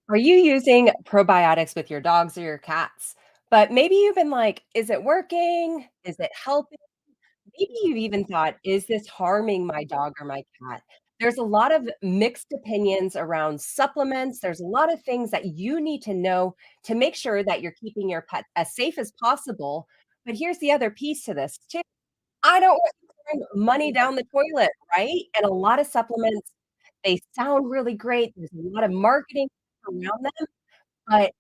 Are you using probiotics with your dogs or your cats? But maybe you've been like, is it working? Is it helping? Maybe you've even thought, is this harming my dog or my cat? There's a lot of mixed opinions around supplements. There's a lot of things that you need to know to make sure that you're keeping your pet as safe as possible. But here's the other piece to this too. I don't want you throwing money down the toilet, right? And a lot of supplements, they sound really great. There's a lot of marketing around them, but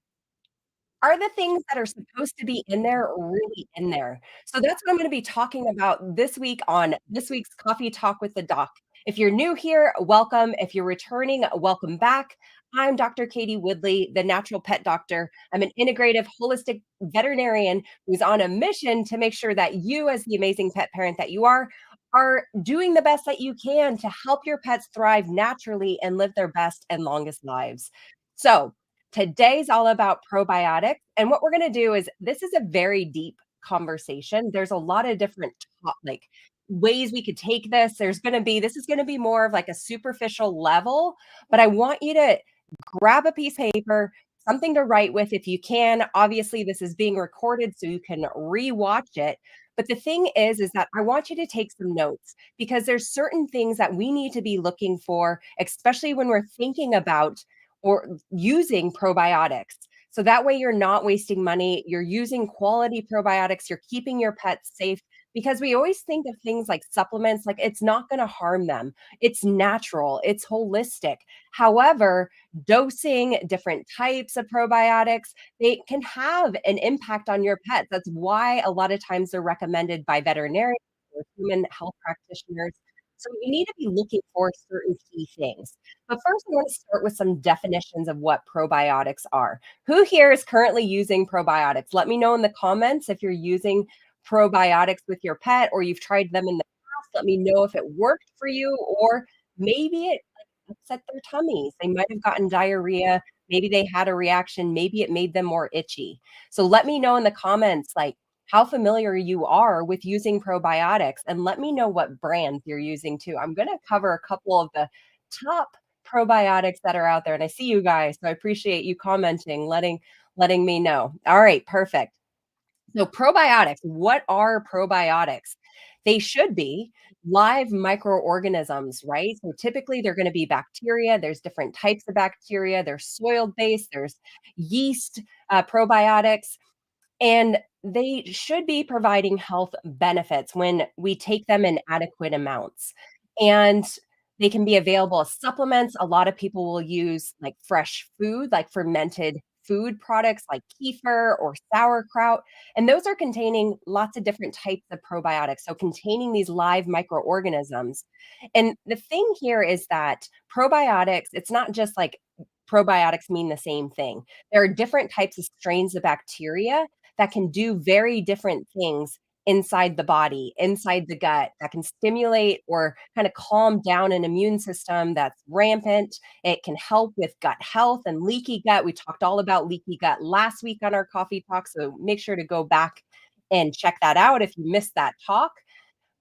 are the things that are supposed to be in there really in there? So that's what I'm gonna be talking about this week on this week's Coffee Talk with the Doc. If you're new here, welcome. If you're returning, welcome back. I'm Dr. Katie Woodley, the natural pet doctor. I'm an integrative, holistic veterinarian who's on a mission to make sure that you, as the amazing pet parent that you are doing the best that you can to help your pets thrive naturally and live their best and longest lives. So, today's all about probiotics, and what we're gonna do is this is a very deep conversation. There's a lot of different like ways we could take this. This is gonna be more of like a superficial level, but I want you to grab a piece of paper, something to write with if you can. Obviously, this is being recorded so you can rewatch it. But the thing is that I want you to take some notes because there's certain things that we need to be looking for, especially when we're thinking about or using probiotics. So that way you're not wasting money, you're using quality probiotics, you're keeping your pets safe because we always think of things like supplements like it's not going to harm them. It's natural, it's holistic. However, dosing different types of probiotics, they can have an impact on your pets. That's why a lot of times they're recommended by veterinarians or human health practitioners. So we need to be looking for certain key things. But first, I want to start with some definitions of what probiotics are. Who here is currently using probiotics? Let me know in the comments if you're using probiotics with your pet or you've tried them in the past. Let me know if it worked for you or maybe it upset their tummies. They might have gotten diarrhea. Maybe they had a reaction. Maybe it made them more itchy. So let me know in the comments, like, how familiar you are with using probiotics, and let me know what brands you're using too. I'm going to cover a couple of the top probiotics that are out there, and I see you guys, so I appreciate you commenting, letting me know. All right, perfect. So probiotics, what are probiotics? They should be live microorganisms, right? So typically they're going to be bacteria. There's different types of bacteria. There's soil based, there's yeast probiotics, and they should be providing health benefits when we take them in adequate amounts. And they can be available as supplements. A lot of people will use like fresh food, like fermented food products like kefir or sauerkraut. And those are containing lots of different types of probiotics. So containing these live microorganisms. And the thing here is that probiotics, it's not just like probiotics mean the same thing. There are different types of strains of bacteria that can do very different things inside the body, inside the gut, that can stimulate or kind of calm down an immune system that's rampant. It can help with gut health and leaky gut. We talked all about leaky gut last week on our coffee talk, so make sure to go back and check that out if you missed that talk.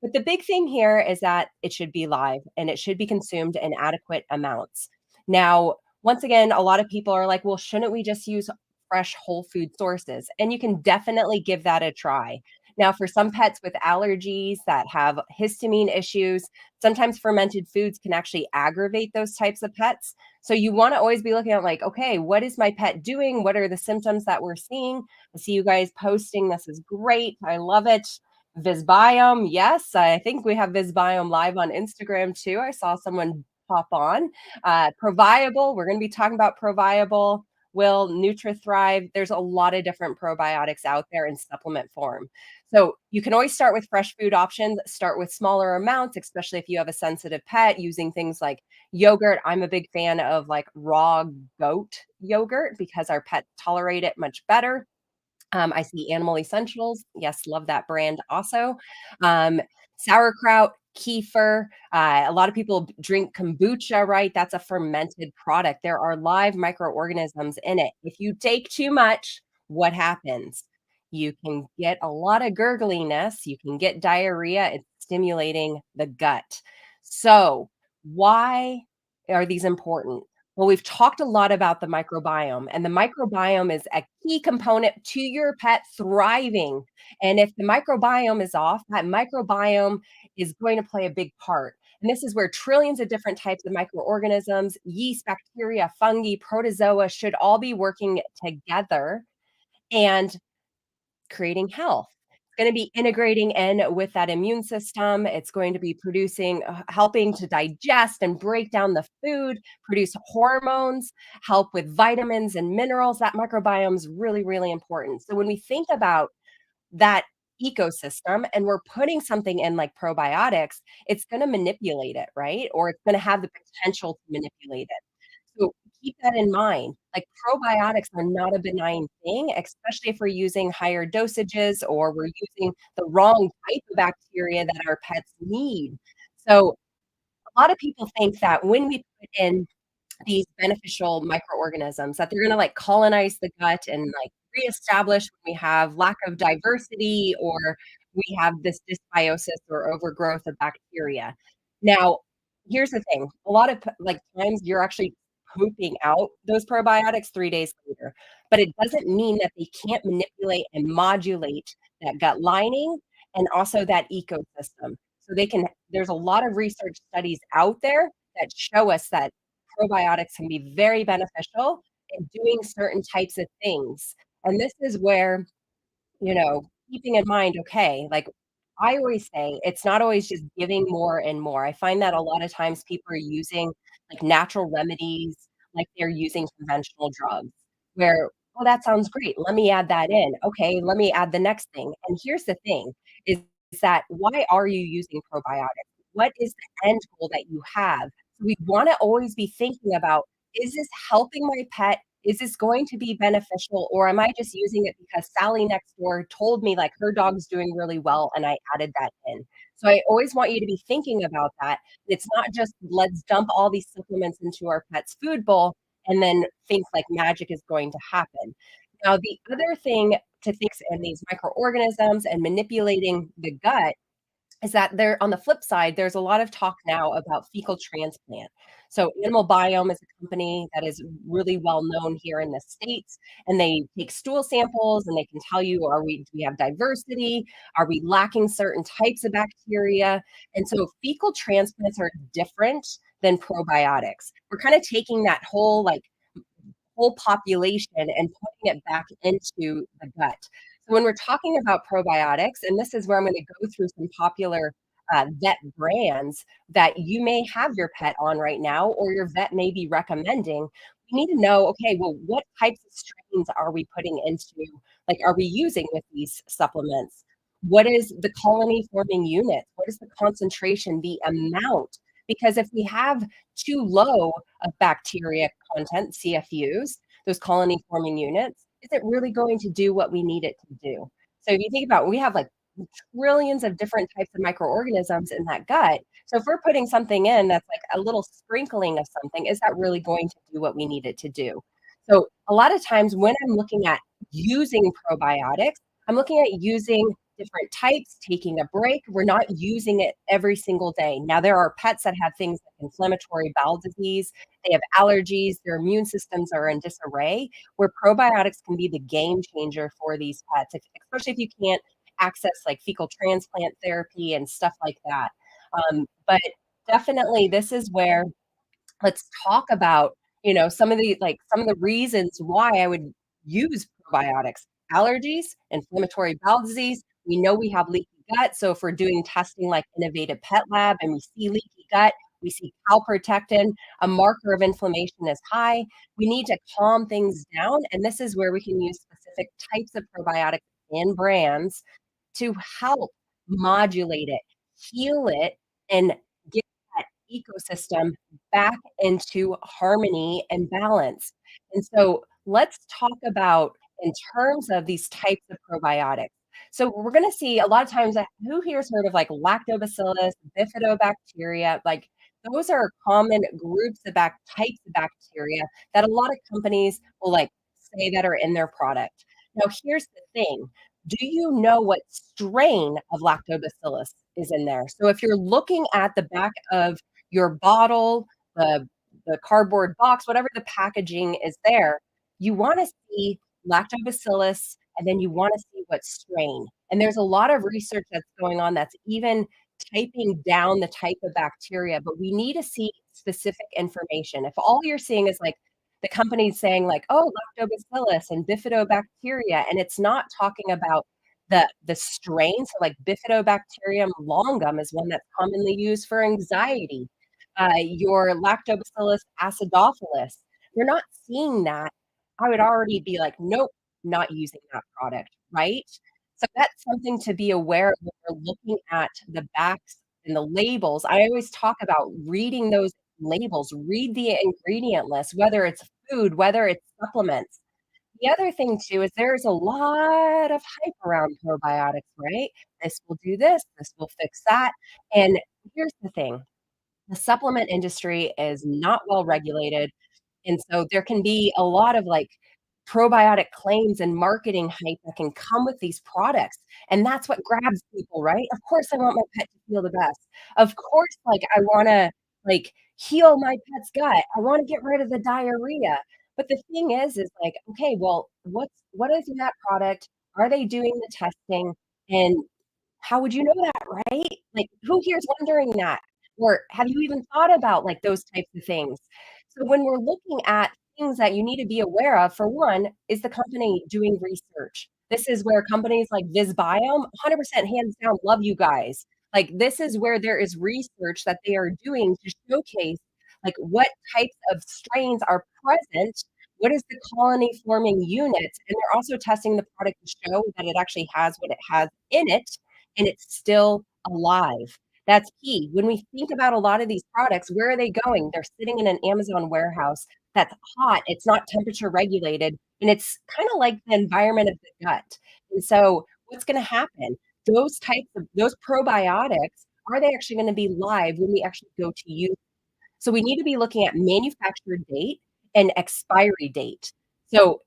But the big thing here is that it should be live and it should be consumed in adequate amounts. Now, once again, a lot of people are like, well, shouldn't we just use fresh whole food sources? And you can definitely give that a try. Now, for some pets with allergies that have histamine issues, sometimes fermented foods can actually aggravate those types of pets. So you want to always be looking at like, okay, what is my pet doing? What are the symptoms that we're seeing? I see you guys posting. This is great. I love it. Visbiome, yes, I think we have Visbiome live on Instagram too. I saw someone pop on. Proviable, we're going to be talking about Proviable, Will, NutriThrive. There's a lot of different probiotics out there in supplement form. So you can always start with fresh food options, start with smaller amounts, especially if you have a sensitive pet using things like yogurt. I'm a big fan of like raw goat yogurt because our pets tolerate it much better. I see Animal Essentials. Yes, love that brand also. Um, Sauerkraut, kefir. A lot of people drink kombucha, right? That's a fermented product. There are live microorganisms in it. If you take too much, what happens? You can get a lot of gurgliness. You can get diarrhea. It's stimulating the gut. So, why are these important? Well, we've talked a lot about the microbiome, and the microbiome is a key component to your pet thriving. And if the microbiome is off, that microbiome is going to play a big part. And this is where trillions of different types of microorganisms, yeast, bacteria, fungi, protozoa should all be working together and creating health. It's going to be integrating in with that immune system. It's going to be producing, helping to digest and break down the food, produce hormones, help with vitamins and minerals. That microbiome is really, really important. So when we think about that ecosystem and we're putting something in like probiotics, it's going to manipulate it, right? Or it's going to have the potential to manipulate it. So keep that in mind. Like probiotics are not a benign thing, especially if we're using higher dosages or we're using the wrong type of bacteria that our pets need. So a lot of people think that when we put in these beneficial microorganisms, that they're gonna, like, colonize the gut and, like, reestablish when we have lack of diversity or we have this dysbiosis or overgrowth of bacteria. Now, here's the thing, a lot of like, times you're actually pooping out those probiotics 3 days later, but it doesn't mean that they can't manipulate and modulate that gut lining and also that ecosystem. So they can there's a lot of research studies out there that show us that probiotics can be very beneficial in doing certain types of things. And this is where, keeping in mind, okay, like I always say, it's not always just giving more and more. I find that a lot of times people are using like natural remedies, like they're using conventional drugs, where, oh, that sounds great. Let me add that in. Okay, let me add the next thing. And here's the thing is that why are you using probiotics? What is the end goal that you have? So we want to always be thinking about, is this helping my pet? Is this going to be beneficial, or am I just using it because Sally next door told me like her dog's doing really well and I added that in? So I always want you to be thinking about that. It's not just let's dump all these supplements into our pet's food bowl and then think like magic is going to happen. Now, the other thing to think in these microorganisms and manipulating the gut is that there on the flip side, there's a lot of talk now about fecal transplant. So Animal Biome is a company that is really well known here in the States, and they take stool samples and they can tell you, do we have diversity? Are we lacking certain types of bacteria? And so fecal transplants are different than probiotics. We're kind of taking that whole population and putting it back into the gut. So when we're talking about probiotics, and this is where I'm going to go through some popular vet brands that you may have your pet on right now, or your vet may be recommending. We need to know, okay, well, what types of strains are we putting into, like, are we using with these supplements? What is the colony forming unit? What is the concentration, the amount? Because if we have too low of bacteria content, CFUs, those colony forming units, is it really going to do what we need it to do? So if you think about, we have like trillions of different types of microorganisms in that gut. So if we're putting something in that's like a little sprinkling of something, is that really going to do what we need it to do? So a lot of times when I'm looking at using probiotics, I'm looking at using different types, taking a break. We're not using it every single day. Now, there are pets that have things like inflammatory bowel disease, they have allergies, their immune systems are in disarray, where probiotics can be the game changer for these pets, especially if you can't access like fecal transplant therapy and stuff like that. But definitely, this is where let's talk about, some of the reasons why I would use probiotics. Allergies, inflammatory bowel disease. We know we have leaky gut, so if we're doing testing like Innovative Pet Lab and we see leaky gut, we see calprotectin, a marker of inflammation is high. We need to calm things down, and this is where we can use specific types of probiotics and brands to help modulate it, heal it, and get that ecosystem back into harmony and balance. And so let's talk about in terms of these types of probiotics. So we're going to see a lot of times who here's heard of like lactobacillus, bifidobacteria, like those are common groups of types of bacteria that a lot of companies will like say that are in their product. Now here's the thing. Do you know what strain of lactobacillus is in there? So if you're looking at the back of your bottle, the the cardboard box, whatever the packaging is there, you wanna see lactobacillus, and then you wanna see what strain. And there's a lot of research that's going on that's even typing down the type of bacteria, but we need to see specific information. If all you're seeing is, like, the company's saying, like, "Oh, lactobacillus and bifidobacteria," and it's not talking about the strain, so, like, Bifidobacterium longum is one that's commonly used for anxiety. Your Lactobacillus acidophilus, you're not seeing that, I would already be like, "Nope, not using that product," right? So that's something to be aware of when we're looking at the backs and the labels. I always talk about reading those labels, read the ingredient list, whether it's food, whether it's supplements. The other thing too is there's a lot of hype around probiotics, right? This will do this will fix that, and here's the thing, the supplement industry is not well regulated, and so there can be a lot of, like, probiotic claims and marketing hype that can come with these products, and that's what grabs people, right? Of course, I want my pet to feel the best. Of course, like, I wanna, like, heal my pet's gut. I wanna get rid of the diarrhea. But the thing is, like, okay, well, what is in that product? Are they doing the testing? And how would you know that, right? Like, who here's wondering that? Or have you even thought about, like, those types of things? So when we're looking at things that you need to be aware of, for one, is the company doing research? This is where companies like VisBiome, 100% hands down, love you guys. Like, this is where there is research that they are doing to showcase, like, what types of strains are present, what is the colony forming units, and they're also testing the product to show that it actually has what it has in it, and it's still alive. That's key. When we think about a lot of these products, where are they going? They're sitting in an Amazon warehouse that's hot, it's not temperature regulated, and it's kinda like the environment of the gut. And so, what's gonna happen? Those types of those probiotics, are they actually gonna be live when we actually go to use? So we need to be looking at manufacture date and expiry date. So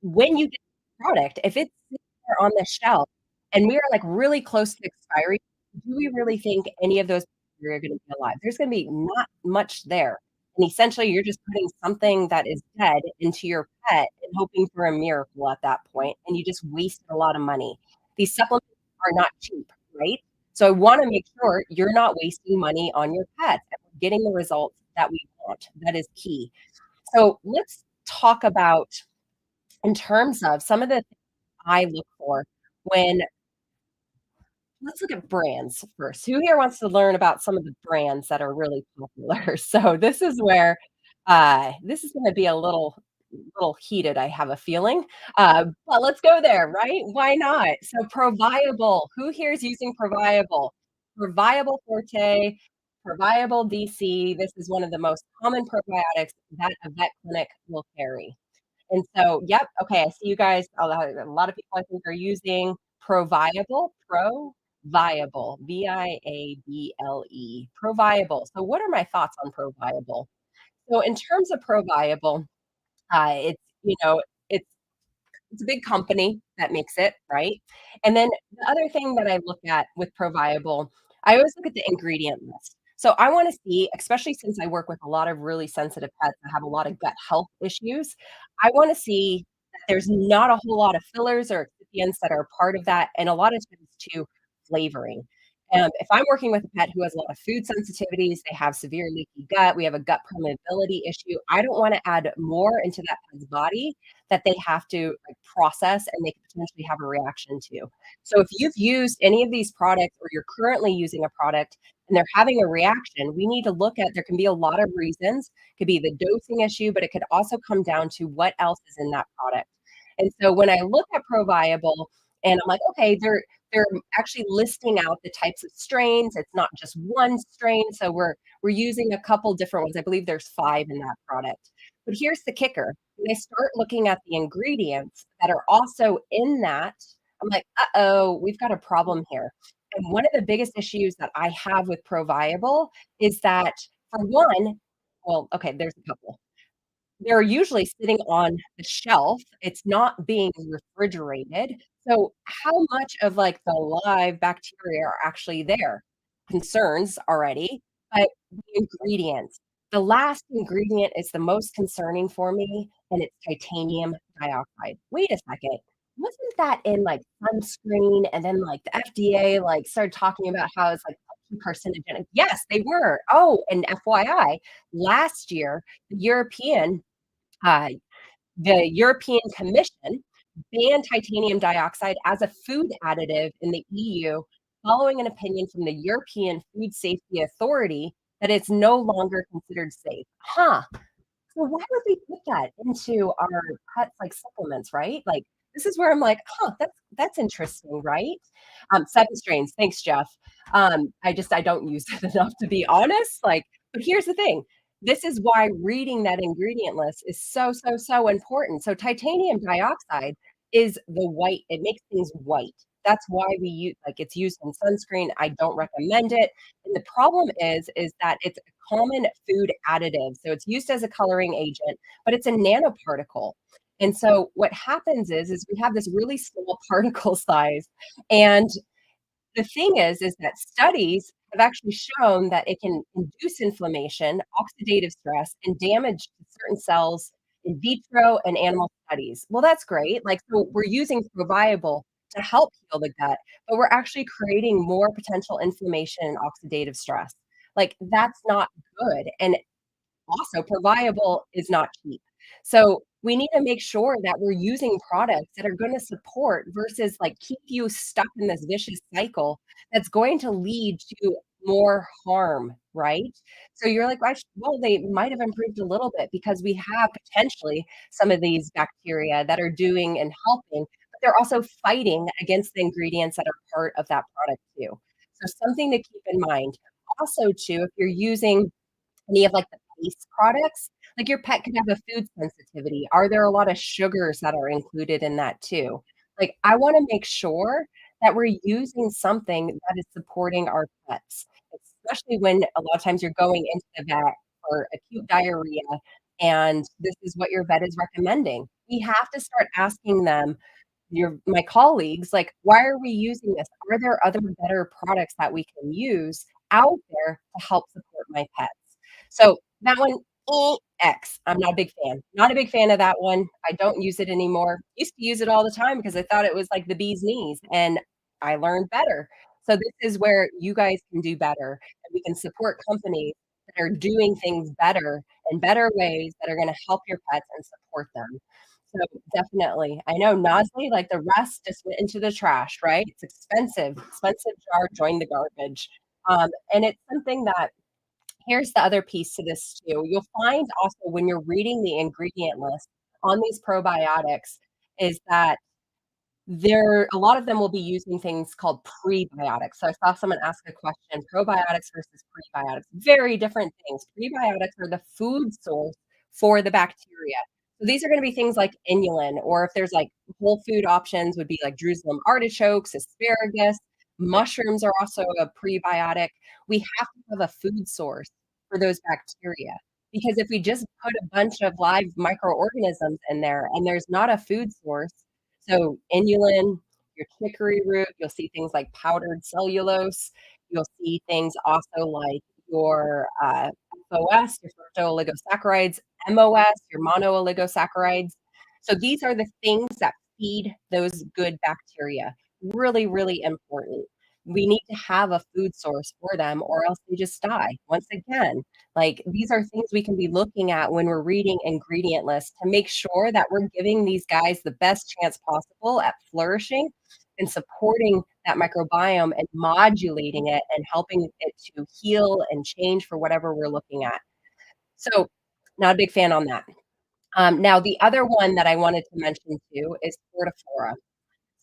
when you get the product, if it's sitting there on the shelf and we are, like, really close to expiry, do we really think any of those bacteria are gonna be alive? There's gonna be not much there, and essentially, you're just putting something that is dead into your pet and hoping for a miracle at that point, and you just wasted a lot of money. These supplements are not cheap, right? So I wanna make sure you're not wasting money on your pets and we're getting the results that we want. That is key. So let's talk about in terms of some of the things I look for when let's look at brands first. Who here wants to learn about some of the brands that are really popular? So this is where, this is gonna be a little heated, I have a feeling, but let's go there, right? Why not? So Proviable, who here is using Proviable? Proviable Forte, Proviable DC, this is one of the most common probiotics that a vet clinic will carry. And so, yep, okay, I see you guys, a lot of people I think are using Proviable, Viable, Proviable. So what are my thoughts on Proviable? So in terms of Proviable, it's, it's it's a big company that makes it, right? And then the other thing that I look at with Proviable, I always look at the ingredient list. So I wanna see, especially since I work with a lot of really sensitive pets that have a lot of gut health issues, I wanna see that there's not a whole lot of fillers or excipients that are part of that, and a lot of times too, flavoring. If I'm working with a pet who has a lot of food sensitivities, they have severe leaky gut, we have a gut permeability issue, I don't wanna add more into that pet's body that they have to, like, process and they could potentially have a reaction to. So if you've used any of these products or you're currently using a product and they're having a reaction, we need to look at there can be a lot of reasons. It could be the dosing issue, but it could also come down to what else is in that product. And so when I look at Proviable and I'm like, okay, they're actually listing out the types of strains. It's not just one strain. So we're using a couple different ones. I believe there's 5 in that product. But here's the kicker. When I start looking at the ingredients that are also in that, I'm like, "Uh-oh, we've got a problem here." And one of the biggest issues that I have with Proviable is that, for one well, okay, there's a couple. They're usually sitting on the shelf, it's not being refrigerated, so how much of, like, the live bacteria are actually there? Concerns already, but the ingredients. The last ingredient is the most concerning for me, and it's titanium dioxide. Wait a second, wasn't that in, like, sunscreen, and then, like, the FDA, like, started talking about how it's, like, carcinogenic? Yes, they were. Oh, and FYI, last year, uh the European Commission banned titanium dioxide as a food additive in the EU following an opinion from the European Food Safety Authority that it's no longer considered safe. Huh. So why would we put that into our pets, like, supplements, right? Like, this is where I'm like, "Huh, that's interesting," right? 7 strains. Thanks, Jeff. I don't use it enough to be honest, like, but here's the thing, this is why reading that ingredient list is so, so, so important. So titanium dioxide is the white, it makes things white. That's why we use, like, it's used in sunscreen. I don't recommend it, and the problem is that it's a common food additive, so it's used as a coloring agent, but it's a nanoparticle, and so what happens is we have this really small particle size, and the thing is that studies have actually shown that it can induce inflammation, oxidative stress, and damage to certain cells in vitro and animal studies. Well, that's great. Like, so we're using Proviable to help heal the gut, but we're actually creating more potential inflammation and oxidative stress. Like, that's not good. And also, Proviable is not cheap. So, we need to make sure that we're using products that are gonna support versus, like, keep you stuck in this vicious cycle that's going to lead to more harm, right? So you're like, "Well, they might have improved a little bit because we have potentially some of these bacteria that are doing and helping, but they're also fighting against the ingredients that are part of that product too." So something to keep in mind. Also too, if you're using any of, like, the base products, like, your pet could have a food sensitivity. Are there a lot of sugars that are included in that too? Like, I wanna make sure that we're using something that is supporting our pets, especially when a lot of times you're going into the vet for acute diarrhea, and this is what your vet is recommending. We have to start asking them, your my colleagues, like, "Why are we using this? Are there other better products that we can use out there to help support my pets?" So, that one, X. I'm not a big fan. Not a big fan of that one. I don't use it anymore. Used to use it all the time because I thought it was like the bee's knees, and I learned better. So, this is where you guys can do better, and we can support companies that are doing things better in better ways that are gonna help your pets and support them. So, definitely. I know Nosley, like the rest, just went into the trash, right? It's expensive. Expensive jar, join the garbage. And it's something that, here's the other piece to this too. You'll find also when you're reading the ingredient list on these probiotics is that there, a lot of them will be using things called prebiotics. So I saw someone ask a question, probiotics versus prebiotics, very different things. Prebiotics are the food source for the bacteria. So these are gonna be things like inulin, or if there's, like, whole food options would be like Jerusalem artichokes, asparagus, mushrooms are also a prebiotic. We have to have a food source for those bacteria, because if we just put a bunch of live microorganisms in there and there's not a food source, so inulin, your chicory root, you'll see things like powdered cellulose. You'll see things also like your, FOS, your fructooligosaccharides, MOS, your monooligosaccharides. So these are the things that feed those good bacteria. Really, really important. We need to have a food source for them or else they just die. Once again, like, these are things we can be looking at when we're reading ingredient lists to make sure that we're giving these guys the best chance possible at flourishing and supporting that microbiome and modulating it and helping it to heal and change for whatever we're looking at. So, not a big fan on that. Now the other one that I wanted to mention too is Fortiflora.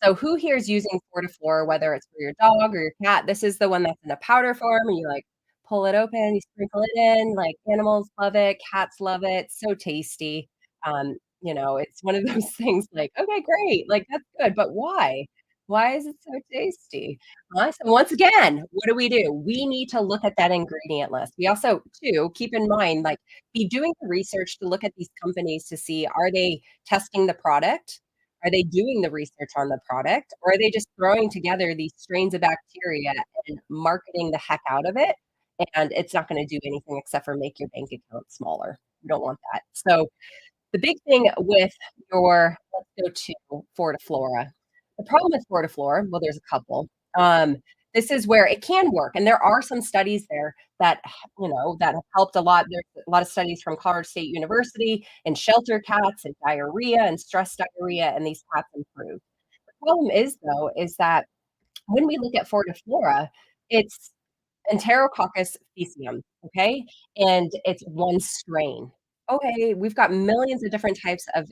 So who here is using Fortiflora, whether it's for your dog or your cat? This is the one that's in a powder form, and you, like, pull it open, you sprinkle it in, like, animals love it, cats love it, so tasty. It's one of those things like, "Okay, great, like, that's good, but why? Why is it so tasty?" So once again, what do? We need to look at that ingredient list. We also, too, keep in mind, like, be doing the research to look at these companies to see, are they testing the product? Are they doing the research on the product, or are they just throwing together these strains of bacteria and marketing the heck out of it and it's not gonna do anything except for make your bank account smaller. You don't want that. So, the big thing with your let's go to Fortiflora. The problem with Fortiflora, well, there's a couple. Um, this is where it can work, and there are some studies there that, that have helped a lot. There's a lot of studies from Colorado State University and shelter cats and diarrhea and stress diarrhea, and these cats improve. The problem is, though, is that when we look at Fortiflora, it's Enterococcus faecium, okay? And it's one strain. Okay, we've got millions of different types of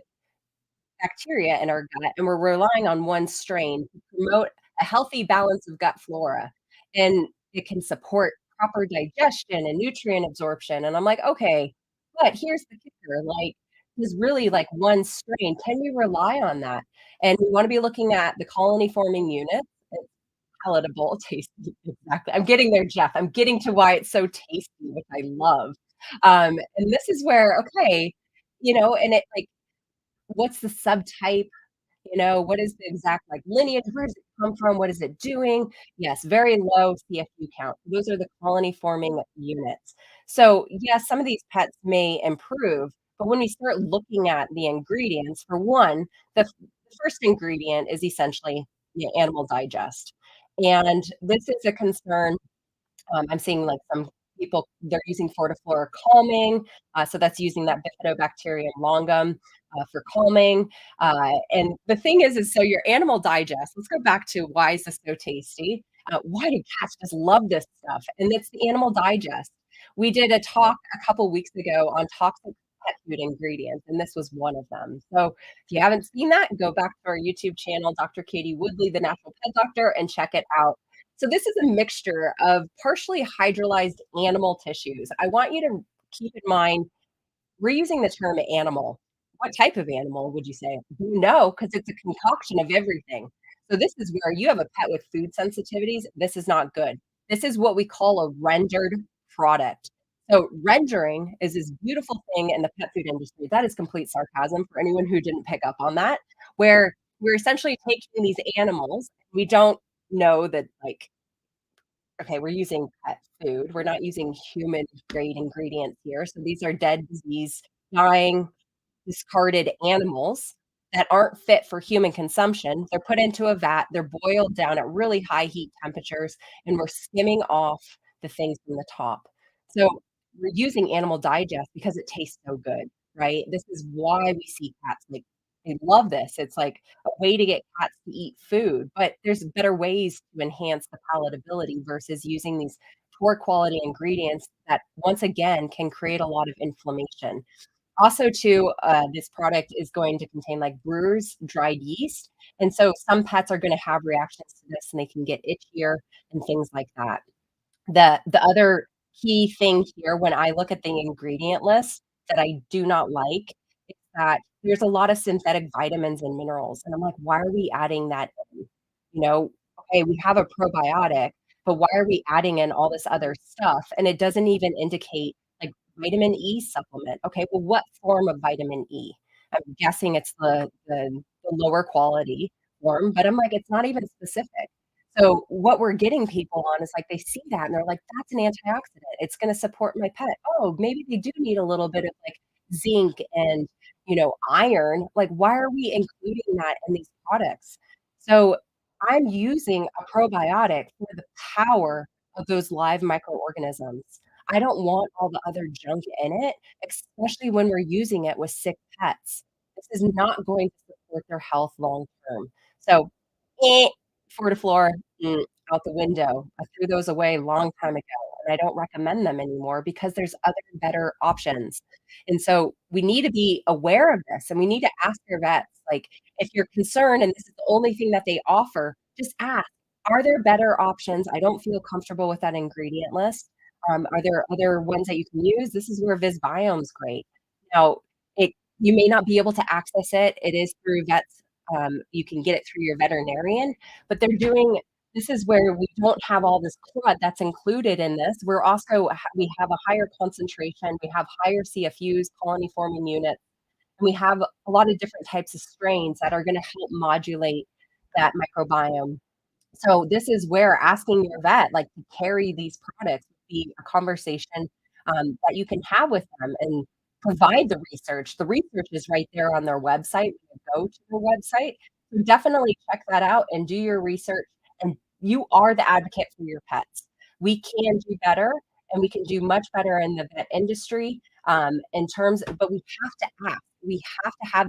bacteria in our gut, and we're relying on one strain to promote a healthy balance of gut flora, and it can support proper digestion and nutrient absorption, and I'm like, "Okay, but here's the kicker, like, there's really, like, one strain, can we rely on that?" And we wanna be looking at the colony forming units, it's palatable, tasty, exactly. I'm getting there, Jeff, I'm getting to why it's so tasty, which I love. And this is where, okay, and it, like, what's the subtype? What is the exact, like, lineage? Where does it come from? What is it doing? Yes, very low CFU count. Those are the colony forming units. So, yes, some of these pets may improve, but when we start looking at the ingredients, for one, the first ingredient is essentially the animal digest. And this is a concern I'm seeing like some people, they're using Fortiflora calming, so that's using that Bifidobacterium longum for calming. And the thing is so your animal digest. Let's go back to why is this so tasty? Why do cats just love this stuff? And it's the animal digest. We did a talk a couple weeks ago on toxic pet food ingredients, and this was one of them. So if you haven't seen that, go back to our YouTube channel, Dr. Katie Woodley, the Natural Pet Doctor, and check it out. So this is a mixture of partially hydrolyzed animal tissues. I want you to keep in mind, we're using the term animal. What type of animal would you say? No, because it's a concoction of everything. So this is where you have a pet with food sensitivities. This is not good. This is what we call a rendered product. So rendering is this beautiful thing in the pet food industry. That is complete sarcasm for anyone who didn't pick up on that, where we're essentially taking these animals. We don't know that, like, okay, we're using pet food. We're not using human grade ingredients here. So these are dead, diseased, dying, discarded animals that aren't fit for human consumption. They're put into a vat, they're boiled down at really high heat temperatures, and we're skimming off the things from the top. So we're using animal digest because it tastes so good, right? This is why we see cats like they love this. It's like a way to get cats to eat food, but there's better ways to enhance the palatability versus using these poor quality ingredients that once again can create a lot of inflammation. Also too, this product is going to contain, like, brewer's dried yeast, and so some pets are gonna have reactions to this, and they can get itchier and things like that. The other key thing here when I look at the ingredient list that I do not like is that there's a lot of synthetic vitamins and minerals, and I'm like, "Why are we adding that in?" You know, okay, we have a probiotic, but why are we adding in all this other stuff? And it doesn't even indicate, like, vitamin E supplement. Okay, well, what form of vitamin E? I'm guessing it's the lower quality form, but I'm like, it's not even specific. So, what we're getting people on is, like, they see that and they're like, "That's an antioxidant. It's gonna support my pet. Oh, maybe they do need a little bit of, like, zinc and, iron. Like, why are we including that in these products?" So, I'm using a probiotic for the power of those live microorganisms. I don't want all the other junk in it, especially when we're using it with sick pets. This is not going to support their health long term. So, eh, Fortiflora, out the window. I threw those away a long time ago, and I don't recommend them anymore because there's other better options. And so we need to be aware of this, and we need to ask your vets, like, if you're concerned and this is the only thing that they offer, just ask, "Are there better options? I don't feel comfortable with that ingredient list. Are there other ones that you can use?" This is where Visbiome's great. Now, it you may not be able to access it. It is through vets, you can get it through your veterinarian, but they're doing this is where we don't have all this crud that's included in this. We're also we have a higher concentration, we have higher CFUs, colony forming units, and we have a lot of different types of strains that are gonna help modulate that microbiome. So this is where asking your vet, like, to carry these products be a conversation, that you can have with them and provide the research. The research is right there on their website. When you go to their website, so definitely check that out and do your research, and you are the advocate for your pets. We can do better, and we can do much better in the vet industry, in terms but we have to ask. We have to have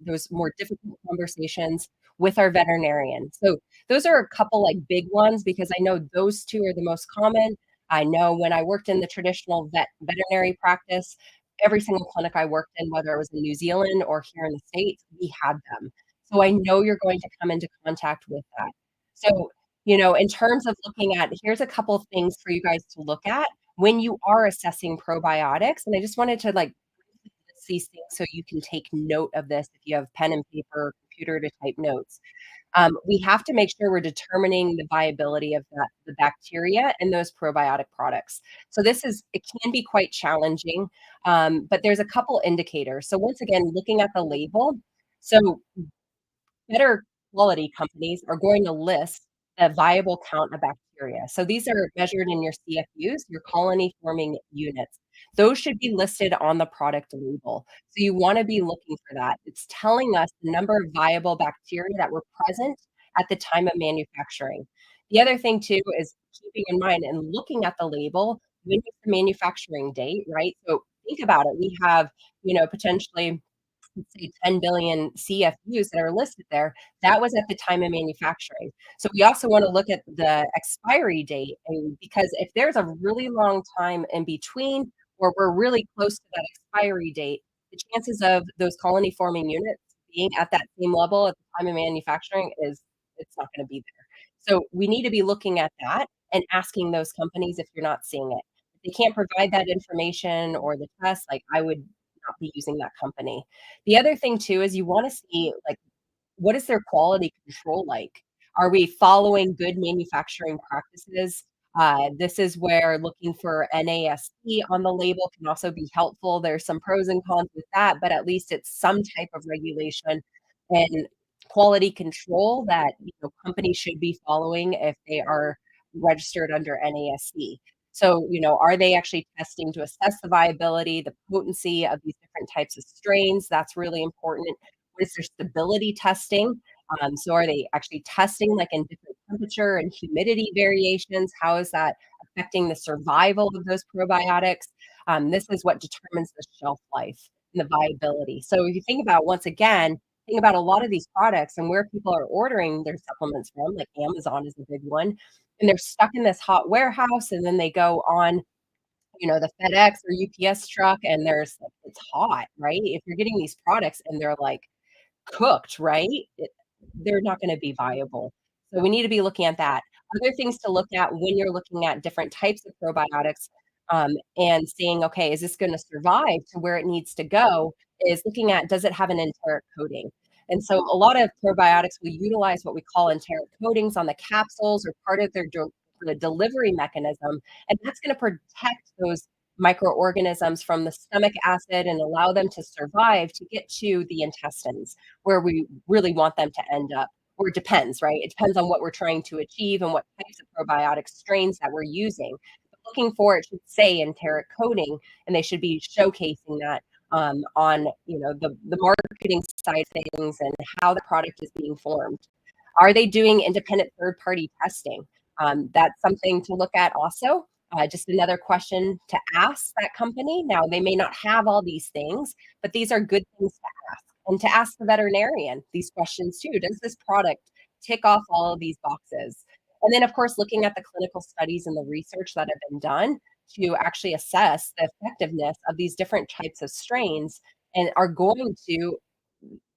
those more difficult conversations with our veterinarian. So, those are a couple, like, big ones because I know those 2 are the most common. I know when I worked in the traditional veterinary practice, every single clinic I worked in, whether it was in New Zealand or here in the States, we had them. So I know you're going to come into contact with that. So, in terms of looking at here's a couple of things for you guys to look at when you are assessing probiotics, and I just wanted to, like, list these things so you can take note of this if you have pen and paper or computer to type notes. We have to make sure we're determining the viability of the bacteria in those probiotic products. So it can be quite challenging, but there's a couple indicators. So once again, looking at the label, so better quality companies are going to list a viable count of bacteria. So these are measured in your CFUs, your colony forming units. Those should be listed on the product label. So you want to be looking for that. It's telling us the number of viable bacteria that were present at the time of manufacturing. The other thing too is keeping in mind and looking at the label, when is the manufacturing date, right? So think about it. We have, potentially let's say 10 billion CFUs that are listed there, that was at the time of manufacturing. So we also want to look at the expiry date, and because if there's a really long time in between or we're really close to that expiry date, the chances of those colony forming units being at that same level at the time of manufacturing is it's not going to be there. So we need to be looking at that and asking those companies if you're not seeing it. If they can't provide that information or the test, like I would not be using that company. The other thing too is you wanna see, like, what is their quality control like? Are we following good manufacturing practices? This is where looking for NASD on the label can also be helpful. There's some pros and cons with that, but at least it's some type of regulation and quality control that, companies should be following if they are registered under NASD. So, are they actually testing to assess the viability, the potency of these different types of strains? That's really important. What is their stability testing? So are they actually testing like in different temperature and humidity variations? How is that affecting the survival of those probiotics? This is what determines the shelf life and the viability. So if you think about once again, think about a lot of these products and where people are ordering their supplements from, like Amazon is a big one, and they're stuck in this hot warehouse, and then they go on the FedEx or UPS truck, and there's like, it's hot, right? If you're getting these products and they're like cooked, right? They're not gonna be viable. So we need to be looking at that. Other things to look at when you're looking at different types of probiotics, and saying, "Okay, is this gonna survive to where it needs to go?" is looking at, does it have an enteric coating? And so a lot of probiotics will utilize what we call enteric coatings on the capsules or part of their the delivery mechanism, and that's gonna protect those microorganisms from the stomach acid and allow them to survive to get to the intestines where we really want them to end up. Or it depends, right? It depends on what we're trying to achieve and what types of probiotic strains that we're using. But looking for it should say enteric coating, and they should be showcasing that on the marketing side of things and how the product is being formed. Are they doing independent third party testing? That's something to look at also. Just another question to ask that company. Now, they may not have all these things, but these are good things to ask. And to ask the veterinarian these questions too. Does this product tick off all of these boxes? And then, of course, looking at the clinical studies and the research that have been done to actually assess the effectiveness of these different types of strains and are going to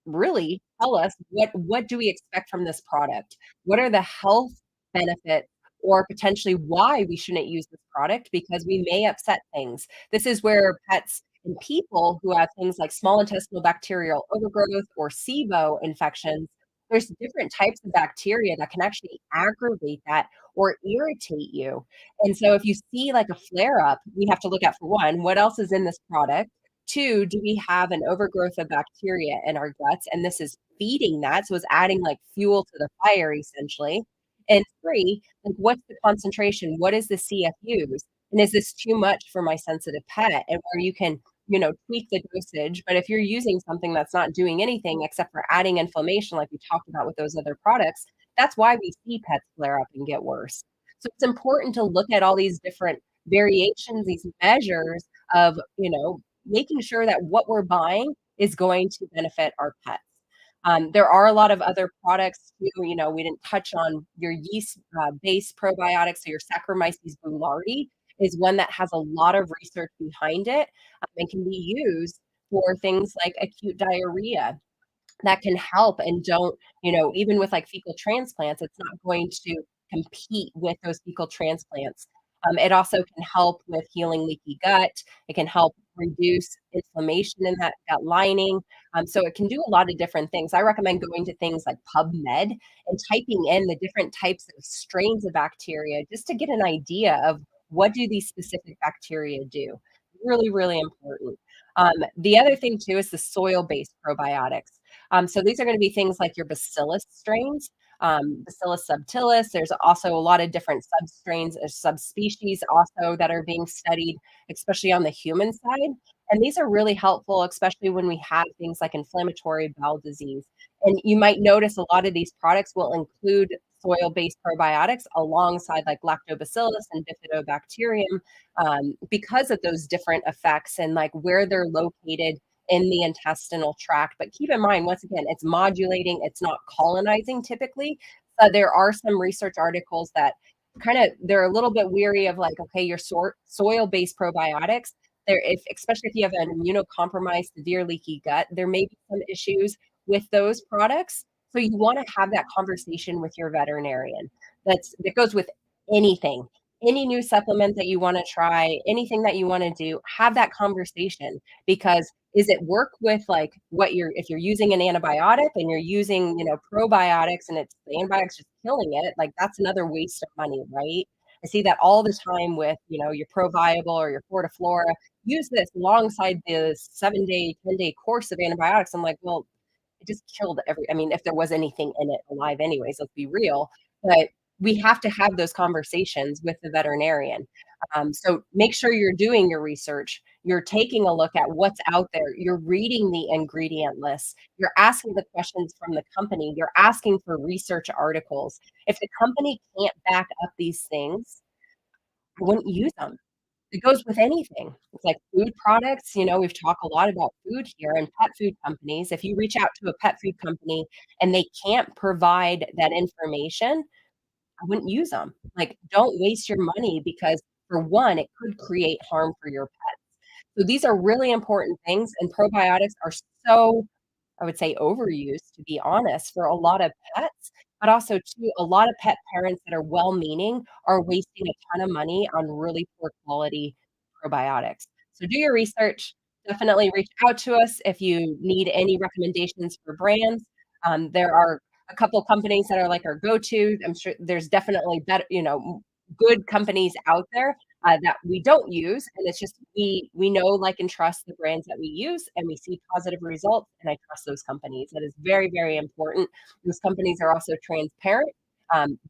really tell us what do we expect from this product? What are the health benefits or potentially why we shouldn't use this product because we may upset things. This is where pets and people who have things like small intestinal bacterial overgrowth or SIBO infections, there's different types of bacteria that can actually aggravate that or irritate you. And so if you see like a flare up, we have to look at for one, what else is in this product? Two, do we have an overgrowth of bacteria in our guts? And this is feeding that. So it's adding like fuel to the fire essentially. And three, like what's the concentration? What is the CFUs? And is this too much for my sensitive pet? And where you can, tweak the dosage. But if you're using something that's not doing anything except for adding inflammation, like we talked about with those other products, that's why we see pets flare up and get worse. So it's important to look at all these different variations, these measures of, making sure that what we're buying is going to benefit our pets. There are a lot of other products too, we didn't touch on your yeast based probiotics. So your Saccharomyces boulardii is one that has a lot of research behind it and can be used for things like acute diarrhea that can help and don't, even with like fecal transplants, it's not going to compete with those fecal transplants. It also can help with healing leaky gut. It can help reduce inflammation in that gut lining. So it can do a lot of different things. I recommend going to things like PubMed and typing in the different types of strains of bacteria just to get an idea of what do these specific bacteria do. Really, really important. The other thing too is the soil-based probiotics. So these are going to be things like your bacillus strains, Bacillus subtilis. There's also a lot of different substrains or subspecies also that are being studied, especially on the human side. And these are really helpful, especially when we have things like inflammatory bowel disease. And you might notice a lot of these products will include soil-based probiotics alongside like lactobacillus and bifidobacterium because of those different effects and like where they're located in the intestinal tract. But keep in mind, once again, it's modulating, it's not colonizing typically. There are some research articles that they're a little bit weary of like, okay, your soil-based probiotics, there if especially if you have an immunocompromised, severe leaky gut, there may be some issues with those products. So you want to have that conversation with your veterinarian. That goes with anything. Any new supplement that you want to try, anything that you want to do, have that conversation because is it work with like what you're if you're using an antibiotic and you're using, probiotics and it's the antibiotics just killing it, like that's another waste of money, right? I see that all the time with, your ProViable or your Fortiflora. Use this alongside the 7-day, 10-day course of antibiotics. I'm like, well, it just killed I mean, if there was anything in it alive anyways, let's be real. But we have to have those conversations with the veterinarian. So make sure you're doing your research. You're taking a look at what's out there. You're reading the ingredient list. You're asking the questions from the company. You're asking for research articles. If the company can't back up these things, I wouldn't use them. It goes with anything. It's like food products, we've talked a lot about food here and pet food companies. If you reach out to a pet food company and they can't provide that information, I wouldn't use them. Like, don't waste your money because for one, it could create harm for your pet. So these are really important things, and probiotics are so, I would say, overused, to be honest, for a lot of pets, but also too, a lot of pet parents that are well-meaning are wasting a ton of money on really poor quality probiotics. So do your research. Definitely reach out to us if you need any recommendations for brands. There are a couple companies that are like our go-to. I'm sure there's definitely better, good companies out there that we don't use, and it's just we know, like, and trust the brands that we use, and we see positive results, and I trust those companies. That is very, very important. Those companies are also transparent.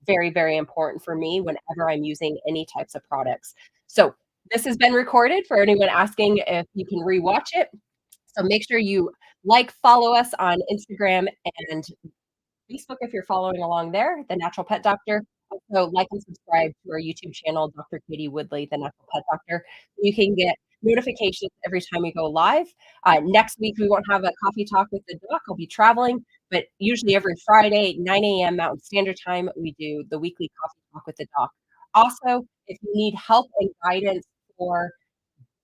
Very, very important for me whenever I'm using any types of products. So this has been recorded for anyone asking if you can rewatch it. So make sure you like, follow us on Instagram and Facebook if you're following along there, The Natural Pet Doctor. Also, like and subscribe to our YouTube channel, Dr. Katie Woodley, The Natural Pet Doctor. You can get notifications every time we go live. Next week, we won't have a coffee talk with the doc. I'll be traveling, but usually every Friday, 9 a.m. Mountain Standard Time, we do the weekly coffee talk with the doc. Also, if you need help and guidance for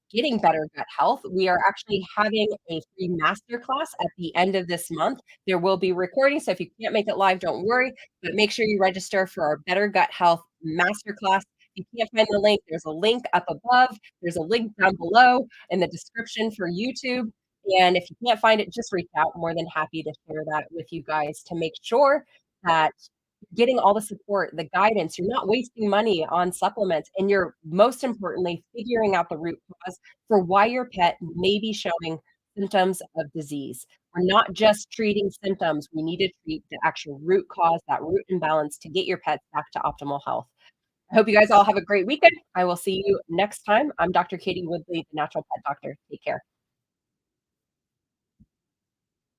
getting better gut health, we are actually having a free masterclass at the end of this month. There will be recordings, so if you can't make it live, don't worry, but make sure you register for our Better Gut Health masterclass. If you can't find the link, there's a link up above. There's a link down below in the description for YouTube. And if you can't find it, just reach out. More than happy to share that with you guys to make sure that getting all the support, the guidance, you're not wasting money on supplements, and you're most importantly figuring out the root cause for why your pet may be showing symptoms of disease. We're not just treating symptoms, we need to treat the actual root cause, that root imbalance to get your pets back to optimal health. I hope you guys all have a great weekend. I will see you next time. I'm Dr. Katie Woodley, the natural pet doctor. Take care.